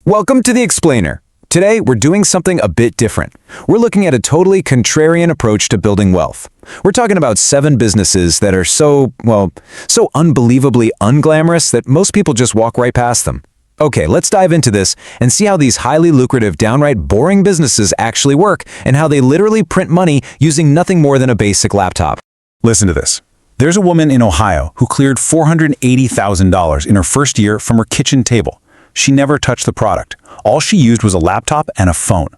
Welcome to The Explainer. Today, we're doing something a bit different. We're looking at a totally contrarian approach to building wealth. We're talking about 7 businesses that are so unbelievably unglamorous that most people just walk right past them. Okay, let's dive into this and see how these highly lucrative, downright boring businesses actually work and how they literally print money using nothing more than a basic laptop. Listen to this. There's a woman in Ohio who cleared $480,000 in her first year from her kitchen table. She never touched the product. All she used was a laptop and a phone.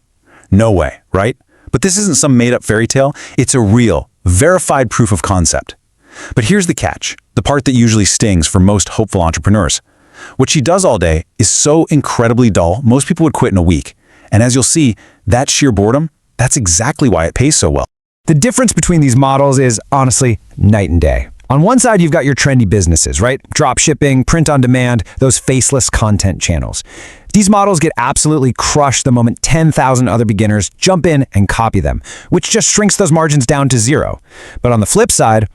No way, right? But this isn't some made-up fairy tale. It's a real, verified proof of concept. But here's the catch, the part that usually stings for most hopeful entrepreneurs. What she does all day is so incredibly dull, most people would quit in a week. And as you'll see, that sheer boredom, that's exactly why it pays so well. The difference between these models is honestly night and day. On one side, you've got your trendy businesses, right? Drop shipping, print on demand, those faceless content channels. These models get absolutely crushed the moment 10,000 other beginners jump in and copy them, which just shrinks those margins down to zero. But on the flip side,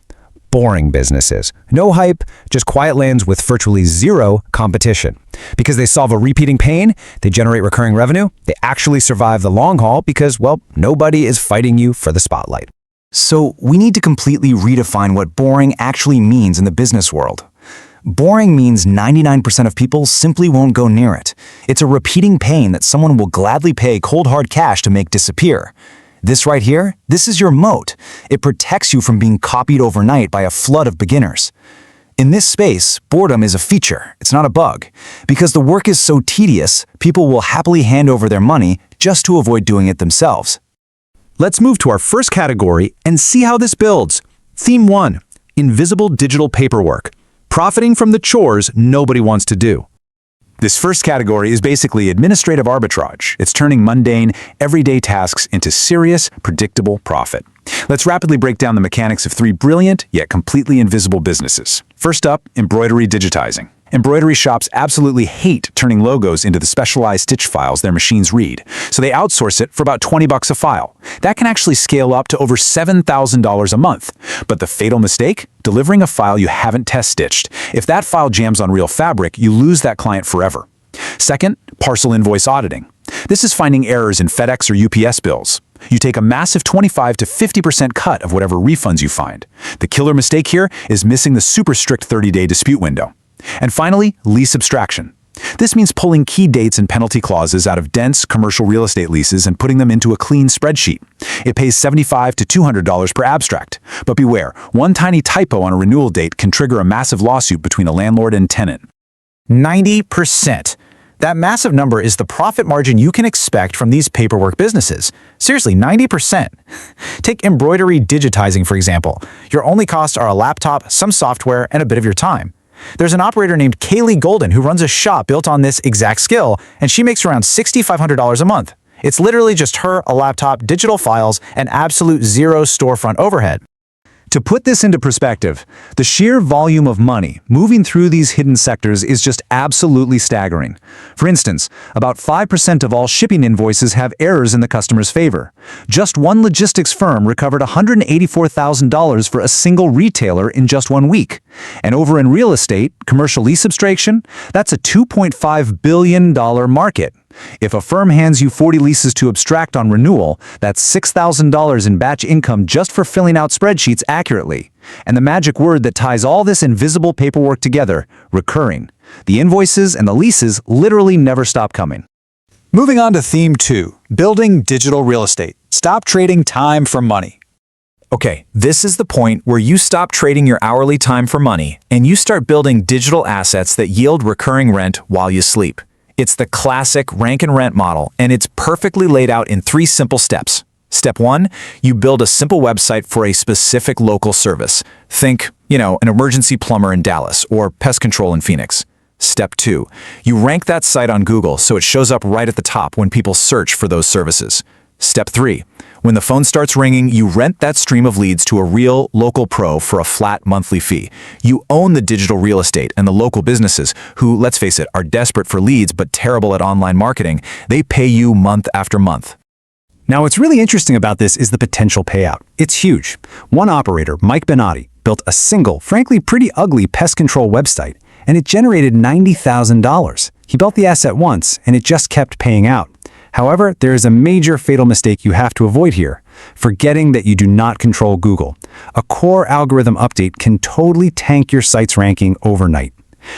boring businesses. No hype, just quiet lanes with virtually zero competition. Because they solve a repeating pain, they generate recurring revenue, they actually survive the long haul because, well, nobody is fighting you for the spotlight. So we need to completely redefine what boring actually means in the business world. Boring means 99% of people simply won't go near it. It's a repeating pain that someone will gladly pay cold hard cash to make disappear. This right here, this is your moat. It protects you from being copied overnight by a flood of beginners. In this space, boredom is a feature, it's not a bug. Because the work is so tedious, people will happily hand over their money just to avoid doing it themselves. Let's move to our first category and see how this builds. Theme 1, invisible digital paperwork. Profiting from the chores nobody wants to do. This first category is basically administrative arbitrage. It's turning mundane, everyday tasks into serious, predictable profit. Let's rapidly break down the mechanics of 3 brilliant, yet completely invisible businesses. First up, embroidery digitizing. Embroidery shops absolutely hate turning logos into the specialized stitch files their machines read, so they outsource it for about $20 a file. That can actually scale up to over $7,000 a month. But the fatal mistake? Delivering a file you haven't test-stitched. If that file jams on real fabric, you lose that client forever. Second, parcel invoice auditing. This is finding errors in FedEx or UPS bills. You take a massive 25 to 50% cut of whatever refunds you find. The killer mistake here is missing the super strict 30-day dispute window. And finally, lease abstraction. This means pulling key dates and penalty clauses out of dense commercial real estate leases and putting them into a clean spreadsheet. It pays $75 to $200 per abstract. But beware, one tiny typo on a renewal date can trigger a massive lawsuit between a landlord and tenant. 90%. That massive number is the profit margin you can expect from these paperwork businesses. Seriously, 90%. Take embroidery digitizing, for example. Your only costs are a laptop, some software, and a bit of your time. There's an operator named Kaylee Golden who runs a shop built on this exact skill, and she makes around $6,500 a month. It's literally just her, a laptop, digital files, and absolute zero storefront overhead. To put this into perspective, the sheer volume of money moving through these hidden sectors is just absolutely staggering. For instance, about 5% of all shipping invoices have errors in the customer's favor. Just one logistics firm recovered $184,000 for a single retailer in just 1 week. And over in real estate, commercial lease abstraction, that's a $2.5 billion market. If a firm hands you 40 leases to abstract on renewal, that's $6,000 in batch income just for filling out spreadsheets accurately. And the magic word that ties all this invisible paperwork together, recurring. The invoices and the leases literally never stop coming. Moving on to Theme 2, building digital real estate. Stop trading time for money. Okay, this is the point where you stop trading your hourly time for money and you start building digital assets that yield recurring rent while you sleep. It's the classic rank and rent model, and it's perfectly laid out in 3 simple steps. Step 1, you build a simple website for a specific local service. Think, an emergency plumber in Dallas or pest control in Phoenix. Step 2, you rank that site on Google so it shows up right at the top when people search for those services. Step 3, when the phone starts ringing, you rent that stream of leads to a real, local pro for a flat monthly fee. You own the digital real estate, and the local businesses, who, let's face it, are desperate for leads but terrible at online marketing, they pay you month after month. Now, what's really interesting about this is the potential payout. It's huge. One operator, Mike Benatti, built a single, frankly pretty ugly pest control website, and it generated $90,000. He built the asset once, and it just kept paying out. However, there is a major fatal mistake you have to avoid here, forgetting that you do not control Google. A core algorithm update can totally tank your site's ranking overnight.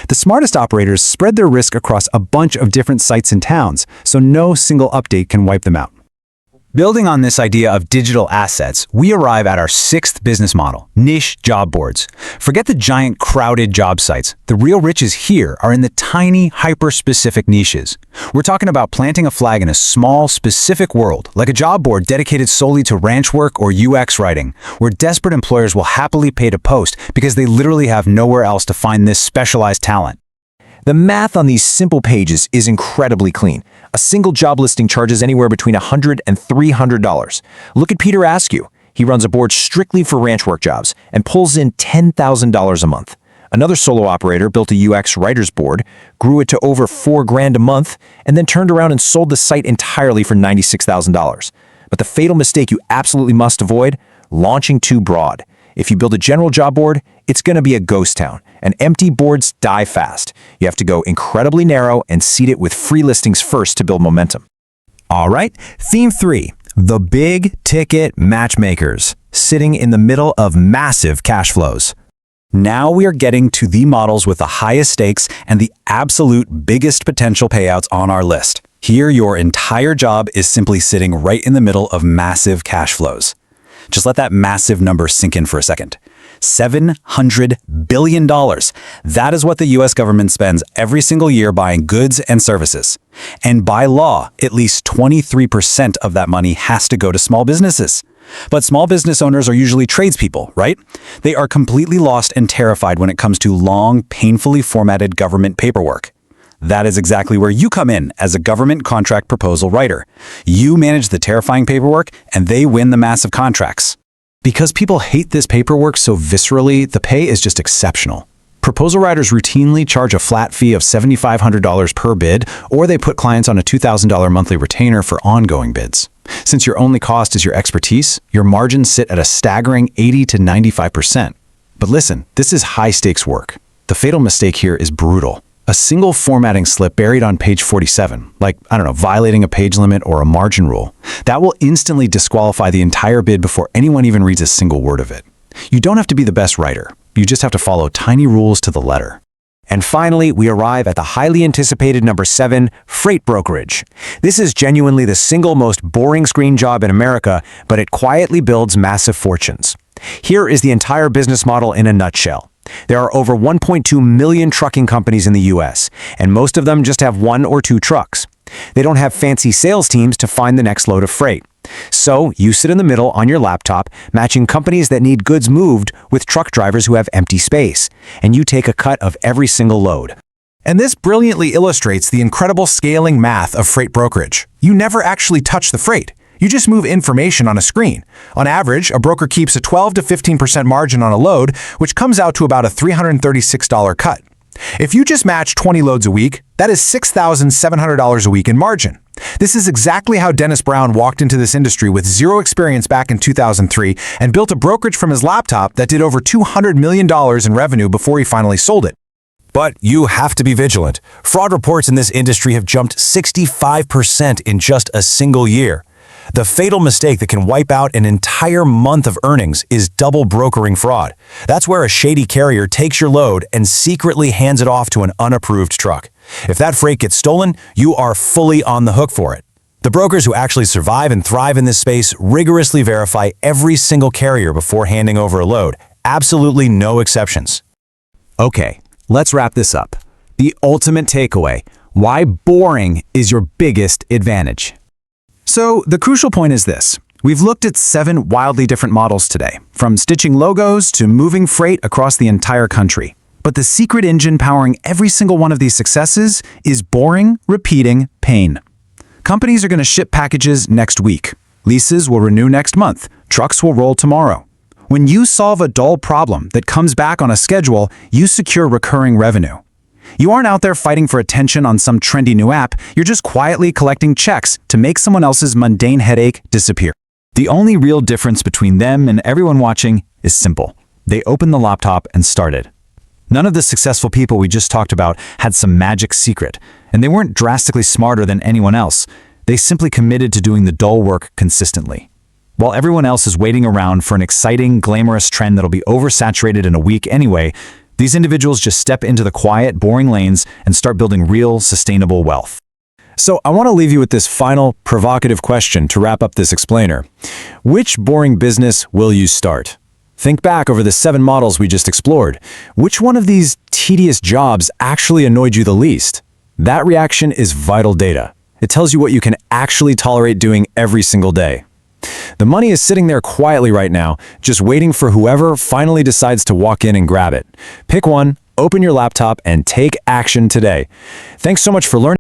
The smartest operators spread their risk across a bunch of different sites and towns, so no single update can wipe them out. Building on this idea of digital assets, we arrive at our sixth business model, niche job boards. Forget the giant crowded job sites. The real riches here are in the tiny, hyper-specific niches. We're talking about planting a flag in a small, specific world, like a job board dedicated solely to ranch work or UX writing, where desperate employers will happily pay to post because they literally have nowhere else to find this specialized talent. The math on these simple pages is incredibly clean. A single job listing charges anywhere between $100 and $300. Look at Peter Askew. He runs a board strictly for ranch work jobs and pulls in $10,000 a month. Another solo operator built a UX writer's board, grew it to over $4,000 a month, and then turned around and sold the site entirely for $96,000. But the fatal mistake you absolutely must avoid, launching too broad. If you build a general job board, it's going to be a ghost town, and empty boards die fast. You have to go incredibly narrow and seed it with free listings first to build momentum. All right, theme 3, the big ticket matchmakers, sitting in the middle of massive cash flows. Now we are getting to the models with the highest stakes and the absolute biggest potential payouts on our list. Here, your entire job is simply sitting right in the middle of massive cash flows. Just let that massive number sink in for a second. $700 billion. That is what the US government spends every single year buying goods and services. And by law, at least 23% of that money has to go to small businesses. But small business owners are usually tradespeople, right? They are completely lost and terrified when it comes to long, painfully formatted government paperwork. That is exactly where you come in as a government contract proposal writer. You manage the terrifying paperwork, and they win the massive contracts. Because people hate this paperwork so viscerally, the pay is just exceptional. Proposal writers routinely charge a flat fee of $7,500 per bid, or they put clients on a $2,000 monthly retainer for ongoing bids. Since your only cost is your expertise, your margins sit at a staggering 80 to 95%. But listen, this is high-stakes work. The fatal mistake here is brutal. A single formatting slip buried on page 47, like, violating a page limit or a margin rule, that will instantly disqualify the entire bid before anyone even reads a single word of it. You don't have to be the best writer. You just have to follow tiny rules to the letter. And finally, we arrive at the highly anticipated number 7, freight brokerage. This is genuinely the single most boring screen job in America, but it quietly builds massive fortunes. Here is the entire business model in a nutshell. There are over 1.2 million trucking companies in the US, and most of them just have 1 or 2 trucks. They don't have fancy sales teams to find the next load of freight. So you sit in the middle on your laptop, matching companies that need goods moved with truck drivers who have empty space, and you take a cut of every single load. And this brilliantly illustrates the incredible scaling math of freight brokerage. You never actually touch the freight. You just move information on a screen. On average, a broker keeps a 12 to 15% margin on a load, which comes out to about a $336 cut. If you just match 20 loads a week, that is $6,700 a week in margin. This is exactly how Dennis Brown walked into this industry with zero experience back in 2003 and built a brokerage from his laptop that did over $200 million in revenue before he finally sold it. But you have to be vigilant. Fraud reports in this industry have jumped 65% in just a single year. The fatal mistake that can wipe out an entire month of earnings is double brokering fraud. That's where a shady carrier takes your load and secretly hands it off to an unapproved truck. If that freight gets stolen, you are fully on the hook for it. The brokers who actually survive and thrive in this space rigorously verify every single carrier before handing over a load. Absolutely no exceptions. Okay, let's wrap this up. The ultimate takeaway: why boring is your biggest advantage. So the crucial point is this. We've looked at 7 wildly different models today, from stitching logos to moving freight across the entire country. But the secret engine powering every single one of these successes is boring, repeating pain. Companies are going to ship packages next week. Leases will renew next month. Trucks will roll tomorrow. When you solve a dull problem that comes back on a schedule, you secure recurring revenue. You aren't out there fighting for attention on some trendy new app. You're just quietly collecting checks to make someone else's mundane headache disappear. The only real difference between them and everyone watching is simple. They opened the laptop and started. None of the successful people we just talked about had some magic secret. And they weren't drastically smarter than anyone else. They simply committed to doing the dull work consistently. While everyone else is waiting around for an exciting, glamorous trend that'll be oversaturated in a week anyway, these individuals just step into the quiet, boring lanes and start building real, sustainable wealth. So I want to leave you with this final, provocative question to wrap up this explainer. Which boring business will you start? Think back over the 7 models we just explored. Which one of these tedious jobs actually annoyed you the least? That reaction is vital data. It tells you what you can actually tolerate doing every single day. The money is sitting there quietly right now, just waiting for whoever finally decides to walk in and grab it. Pick one, open your laptop, and take action today. Thanks so much for learning.